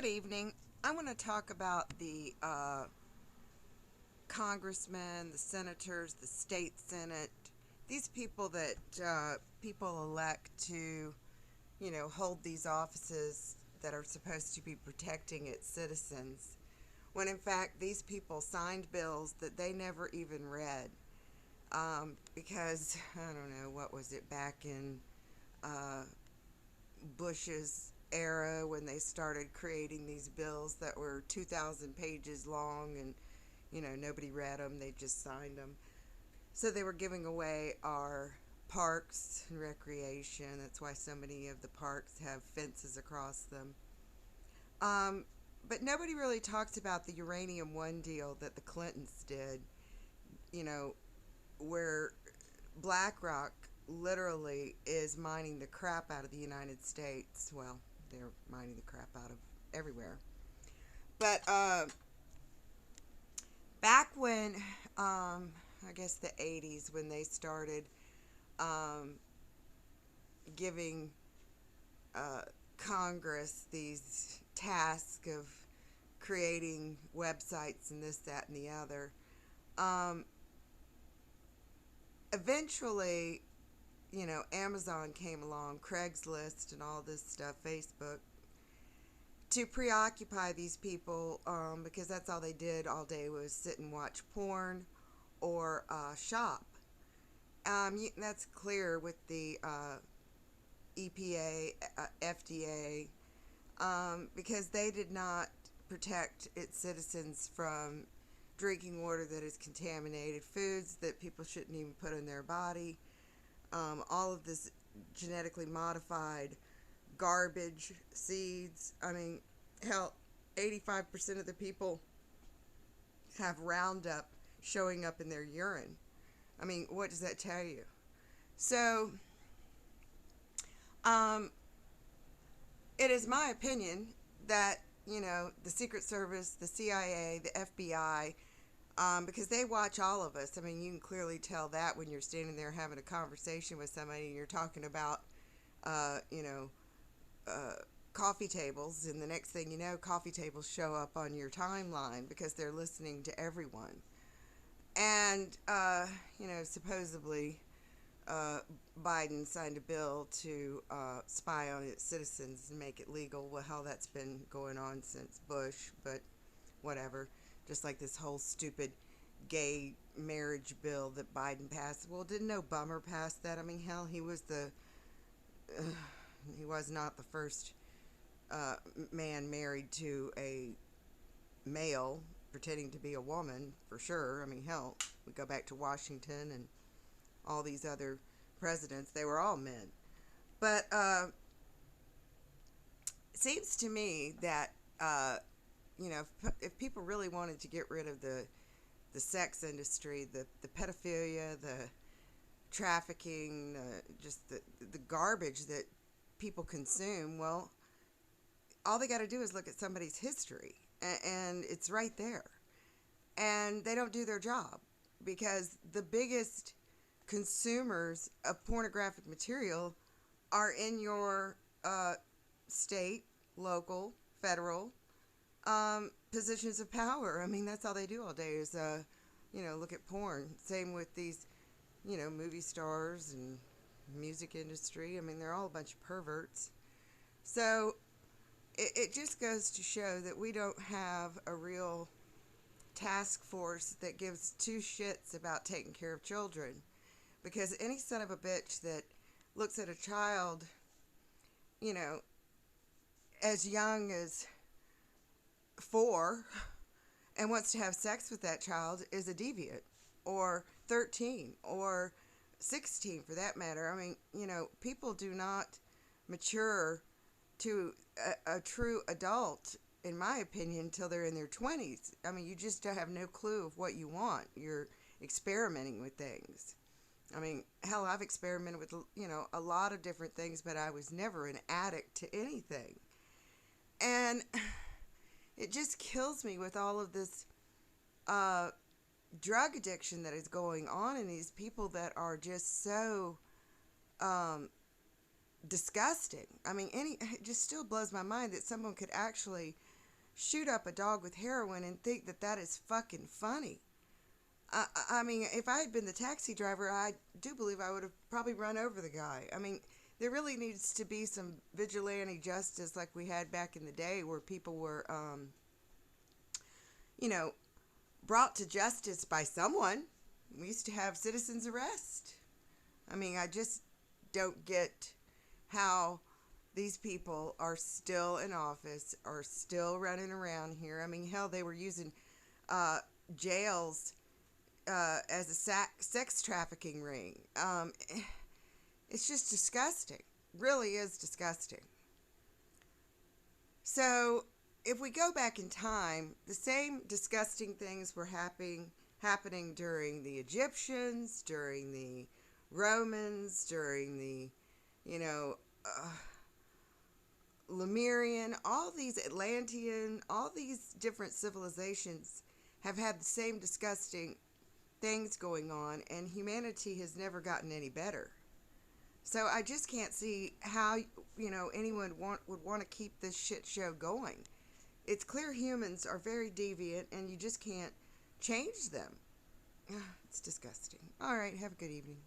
Good evening. I want to talk about the congressmen, the senators, the state senate, these people that people elect to, hold these offices that are supposed to be protecting its citizens, when in fact these people signed bills that they never even read. Because, I don't know, what was it back in uh, Bush's era when they started creating these bills that were 2,000 pages long and nobody read them, they just signed them. So they were giving away our parks and recreation. That's why so many of the parks have fences across them. Um, but nobody really talks about the Uranium One deal that the Clintons did, you know, where BlackRock literally is mining the crap out of the United States. Well, they're mining the crap out of everywhere. But back when, I guess the 80s, when they started um, giving uh, Congress these tasks of creating websites and this, that, and the other, um, eventually, Amazon came along, Craigslist, and all this stuff, Facebook, to preoccupy these people because that's all they did all day was sit and watch porn or shop. That's clear with the EPA, FDA, because they did not protect its citizens from drinking water that is contaminated, foods that people shouldn't even put in their body, all of this genetically modified garbage, seeds. I mean, hell, 85% of the people have Roundup showing up in their urine. I mean, what does that tell you? So, um, it is my opinion that, the Secret Service, the CIA, the FBI, because they watch all of us. I mean, you can clearly tell that when you're standing there having a conversation with somebody and you're talking about, uh, you know, uh, coffee tables, and the next thing you know, coffee tables show up on your timeline because they're listening to everyone. And, supposedly uh, Biden signed a bill to spy on its citizens and make it legal. Well, hell, that's been going on since Bush, but whatever. Just like this whole stupid gay marriage bill that Biden passed. Well, didn't Obama pass that? I mean, hell, uh, he was not the first man married to a male pretending to be a woman, for sure. I mean, hell, we go back to Washington and all these other presidents, they were all men. But it seems to me that, if people really wanted to get rid of the sex industry, the pedophilia, the trafficking, just the garbage that people consume, well, all they got to do is look at somebody's history, and it's right there. And they don't do their job because the biggest consumers of pornographic material are in your state, local, federal positions of power. I mean, that's all they do all day is, look at porn. Same with these, movie stars and music industry. I mean, they're all a bunch of perverts. So it just goes to show that we don't have a real task force that gives two shits about taking care of children. Because any son of a bitch that looks at a child, you know, as young as 4 and wants to have sex with that child is a deviant, or 13, or 16 for that matter. I mean, people do not mature to a true adult, in my opinion, until they're in their 20s. I mean, you just have no clue of what you want. You're experimenting with things. I mean, hell, I've experimented with, a lot of different things, but I was never an addict to anything. And it just kills me with all of this uh, drug addiction that is going on in these people that are just so um, disgusting. I mean, it just still blows my mind that someone could actually shoot up a dog with heroin and think that that is fucking funny. I mean, if I had been the taxi driver, I do believe I would have probably run over the guy. I mean, there really needs to be some vigilante justice like we had back in the day where people were, you know, brought to justice by someone. We used to have citizens arrest. I mean, I just don't get how these people are still in office, are still running around here. I mean, hell, they were using uh, jails as a sex trafficking ring. It's just disgusting. Really is disgusting. So, if we go back in time, the same disgusting things were happening during the Egyptians, during the Romans, during the, you know, Lemurian, all these Atlantean, all these different civilizations have had the same disgusting things going on, and humanity has never gotten any better. So I just can't see how, anyone would want to keep this shit show going. It's clear humans are very deviant, and you just can't change them. It's disgusting. All right, have a good evening.